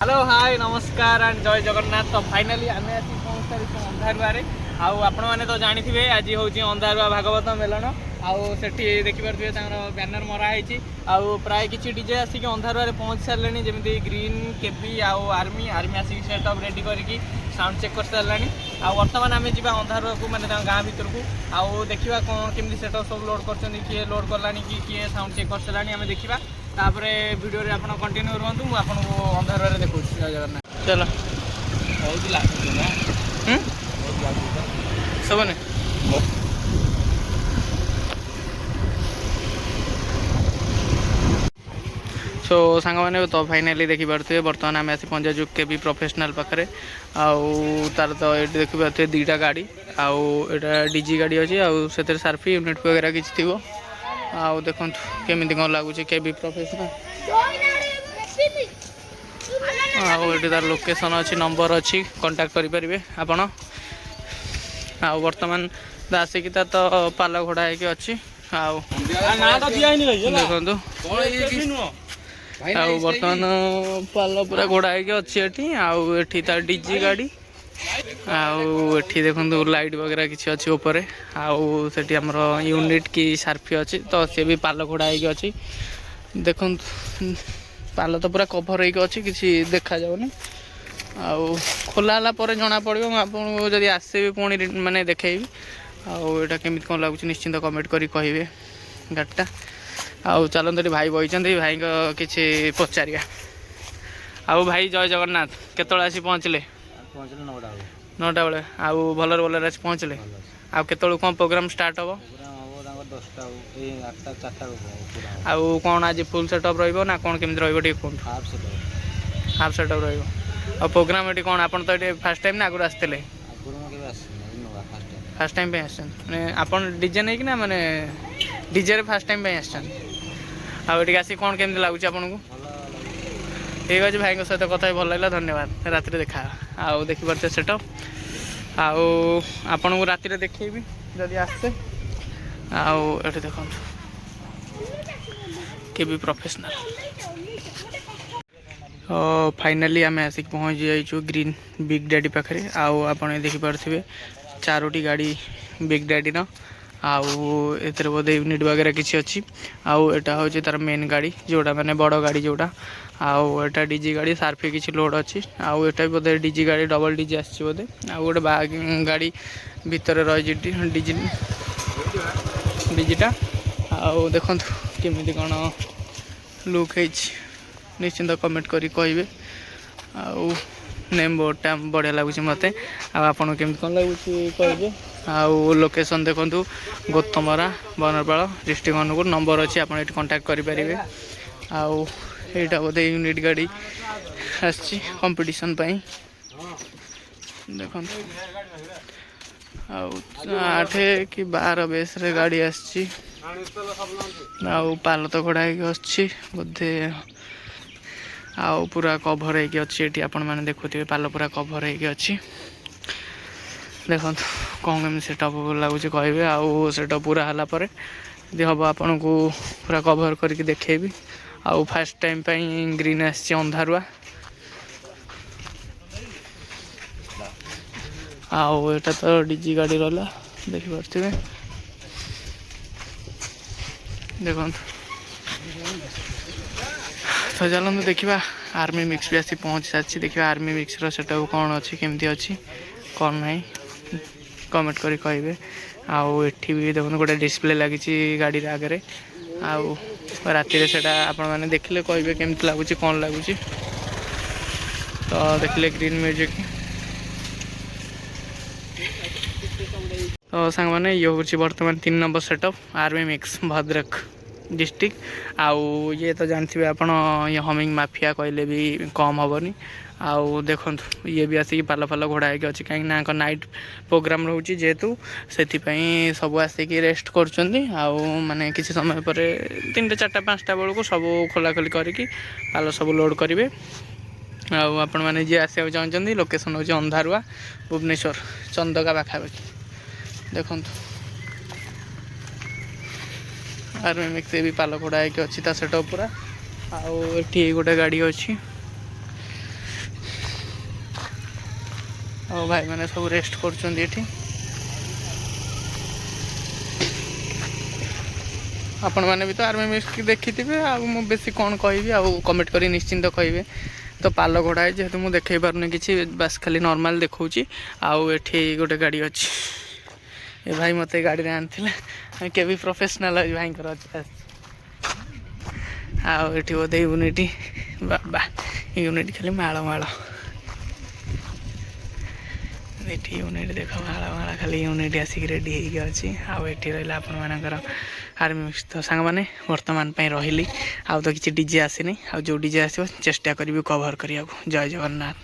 Hello hi नमस्कार and जय जगन्नाथ। तो फाइनाली आम आसी पहुँच अंधारुआ आपण मैंने तो जानी आज हूँ अंधारुआ भागवत मेलन आउ से देखिपे बैनर मराई प्राय किसी डीजे आसिक अंधारुआ पहुँच सारे जमी ग्रीन केपी आर्मी आर्मी आसिक सेटअप रेडी करके साउंड चेक कर सारे बर्तमान आम जा अंधारुआ को मैंने गाँ भर को आउ देखा कौन केमी सेटअप सब लोड कर किए लोड कलानी कि किए साउंड चेक कर सारे आम देखा तापर वीडियो रे आपण कंटिन्यू रहंतु मु आपन को अंधार रे देखौ जय जगन्नाथ। चलो बहुत लागु ना बहुत लागु सब ने सो सांग मैंने तो फाइनाली देखि पारथि बर्तमान आम आसी पंजा जो के भी प्रोफेशनल पाखरे आउ तार तो ये देखि पारथि दीटा गाड़ी आउ एटा डीजी गाड़ी अछि आउ सेतर सार्फी यूनिट वगैरह किछ थिवो आउ देखंतु केमिति कोन लागु छै के भी प्रोफेशनल आउ एटी तार लोकेशन अछि नंबर अछि कांटेक्ट करि परिबे आपण आउ वर्तमान आसिक तो पाल घोड़ा है कि अच्छी आउ देखो आउ बर्तमान पाल पूरा घोड़ा है अच्छी एठी आउ एठी तार डीजी गाड़ी आउ एठी देखो लाइट वगैरह किसी अच्छी ऊपर आउ सेठी हमर यूनिट की सार्फी अच्छी तो सी भी पाल घोड़ा है अच्छी देखो पाल तो पूरा कभर है अच्छी किसी देखा जाऊनी आउ खोला हाला पर जना पड़ो आपको जब आसबि पुणी माने देखी आउटा केमी कौन लगुच निश्चिंत कमेंट करी कहे गाड़ीटा आउ चलते भाई बही भाई किसी पचारिया आउ भाई जय जगन्नाथ केतल आसी पहुँचले 9टा बेले आउ भलर भलर आसी पहुँचले आउ केतल कौन प्रोग्राम स्टार्ट हम आउ कौन आज फुल सेटअप रहा कौन केमी रही हाफ सेटअप रहा प्रोग्राम ये कौन आप फास्ट टाइम ना आगुरी आसते फास्ट टाइम मैंने आप डीजे नहीं कि ना माने डीजे फास्ट टाइम आसी आसी कौन केमती लगुच आपन को ठीक अच्छे भाई सहित कथा भल लगा धन्यवाद राति देखा आउ देखी पारे सेटअप आउ आपन को राति देखेबी जदि आसते आउ ये देखो के भी प्रोफेशनल फाइनाली आम आसिक पहुँच जाइए ग्रीन बिग डैडी पाखे आउ आप देखिपे 4टी गाड़ी बिग डैडी न आउ एथर बोधे यूनिट वगैरह किसी अच्छी आउ एटा हूँ तार मेन गाड़ी जोड़ा माने बड़ गाड़ी जोड़ा आउ एटा डीजी गाड़ी सार्फी किसी लोड अच्छी आउ एटा भी बोधे डीजी गाड़ी डबल डीजी आसी बोधे आउ गोटे गाड़ी भितर रही डीजी डीजीटा आउ देखो केमी कौन लुक है निश्चिंत कमेंट करी कहे आउ नेम बोर्डटा बढ़िया लगुच मत आपन केमी कौन लगुच कहे आउ लोकेशन देखु गौतमरा बनरपाल डिस्ट्रिक्ट अनुगुल नंबर अच्छी आप कांटेक्ट करेंगे आउ एटा बोधे यूनिट गाड़ी आसी कंपटीशन देखो आउ 8 कि 12 बेस रे गाड़ी आसी आउ पाल तो घोड़ा अच्छी बोधे आउ पूरा कभर है अच्छी आपण मैंने देखुए पाल पूरा कभर है अच्छी देखो कौन केमी सेटअप लगुच कहे आउ सेटअप पूरा है यदि हम आपन को पूरा कभर करके देखेबी आउ फास्ट टाइम ग्रीन आसी अंधारुआ आउ एटा तो डीजी गाड़ी रहा देखिपे देखो तो चलते देखा आर्मी मिक्स भी आसी पहुँच सारी देखा आर्मी मिक्स सेटअप कौन अच्छी केमती अच्छी कौन नहीं कमेंट करी कहे आउ एठी भी देखो गोटे डिस्प्ले लगी गाड़ी आगे आउ राति सेटा आपण मैंने देखले कहे केमती लगुच कौन लगुच तो देखले ग्रीन म्यूजिक तो सांग मैंने ये हूँ बर्तमान 3 number setup army mix Bhadrak district आउ ये तो जानते आप ये हमिंग माफिया कहले भी कम हेनी आउ देखो ये भी आसिक पाल फाल घोड़ा है अच्छी कहीं नाइट प्रोग्राम रोचे जेहेतु से सब आसिक रेस्ट कर माने किसी समय पर 3टा 4टा 5टा बेलू को सब खोलाखोली करके पाल सब लोड करेंगे आउ आपण मैंने जी आसा चाहते लोकेशन हूँ अंधारुआ भुवनेश्वर चंदका पाखापाखि देखो आर्मी मिक्स भी पाल घोड़ा है अच्छी सेटअप पूरा आउ एठी गोटे गाड़ी अच्छी ଆଉ ଭାଇମାନେ ସବୁ ରେଷ୍ଟ କରୁଛନ୍ତି ଏଠି। ଆପଣମାନେ ବି ତ ଆର୍ମି ମିଷ୍ଟ୍ରି ଦେଖିଥିବେ, ଆଉ ମୁଁ ବେଶୀ କ'ଣ କହିବି, ଆଉ କମେଣ୍ଟ କରି ନିଶ୍ଚିନ୍ତ କହିବେ। ତ ପାଲ ଘୋଡ଼ା ହେଇଛି, ଯେହେତୁ ମୁଁ ଦେଖାଇ ପାରୁନି କିଛି, ବାସ୍ ଖାଲି ନର୍ମାଲ୍ ଦେଖାଉଛି। ଆଉ ଏଠି ଗୋଟେ ଗାଡ଼ି ଅଛି, ଏ ଭାଇ ମୋତେ ଗାଡ଼ିରେ ଆଣିଥିଲେ, କେବି ପ୍ରଫେସନାଲ୍ ଭାଇଙ୍କର ଅଛି। ଆଉ ଏଠି ବୋଧେ ୟୁନିଟି, ବାବା ୟୁନିଟି ଖାଲି ମାଳ ମାଳ, ଏଠି ୟୁନିଟ୍ ଦେଖ ମାଳ ମାଳ ଖାଲି ୟୁନିଟ୍ ଆସିକି ରେଡ଼ି ହେଇକି ଅଛି। ଆଉ ଏଠି ରହିଲା ଆପଣମାନଙ୍କର ଆର୍ମି ମିକ୍ସ। ତ ସାଙ୍ଗମାନେ ବର୍ତ୍ତମାନ ପାଇଁ ରହିଲି, ଆଉ ତ କିଛି ଡିଜେ ଆସିନି, ଆଉ ଯେଉଁ ଡିଜେ ଆସିବ ଚେଷ୍ଟା କରିବି କଭର୍ କରିବାକୁ। ଜୟ ଜଗନ୍ନାଥ।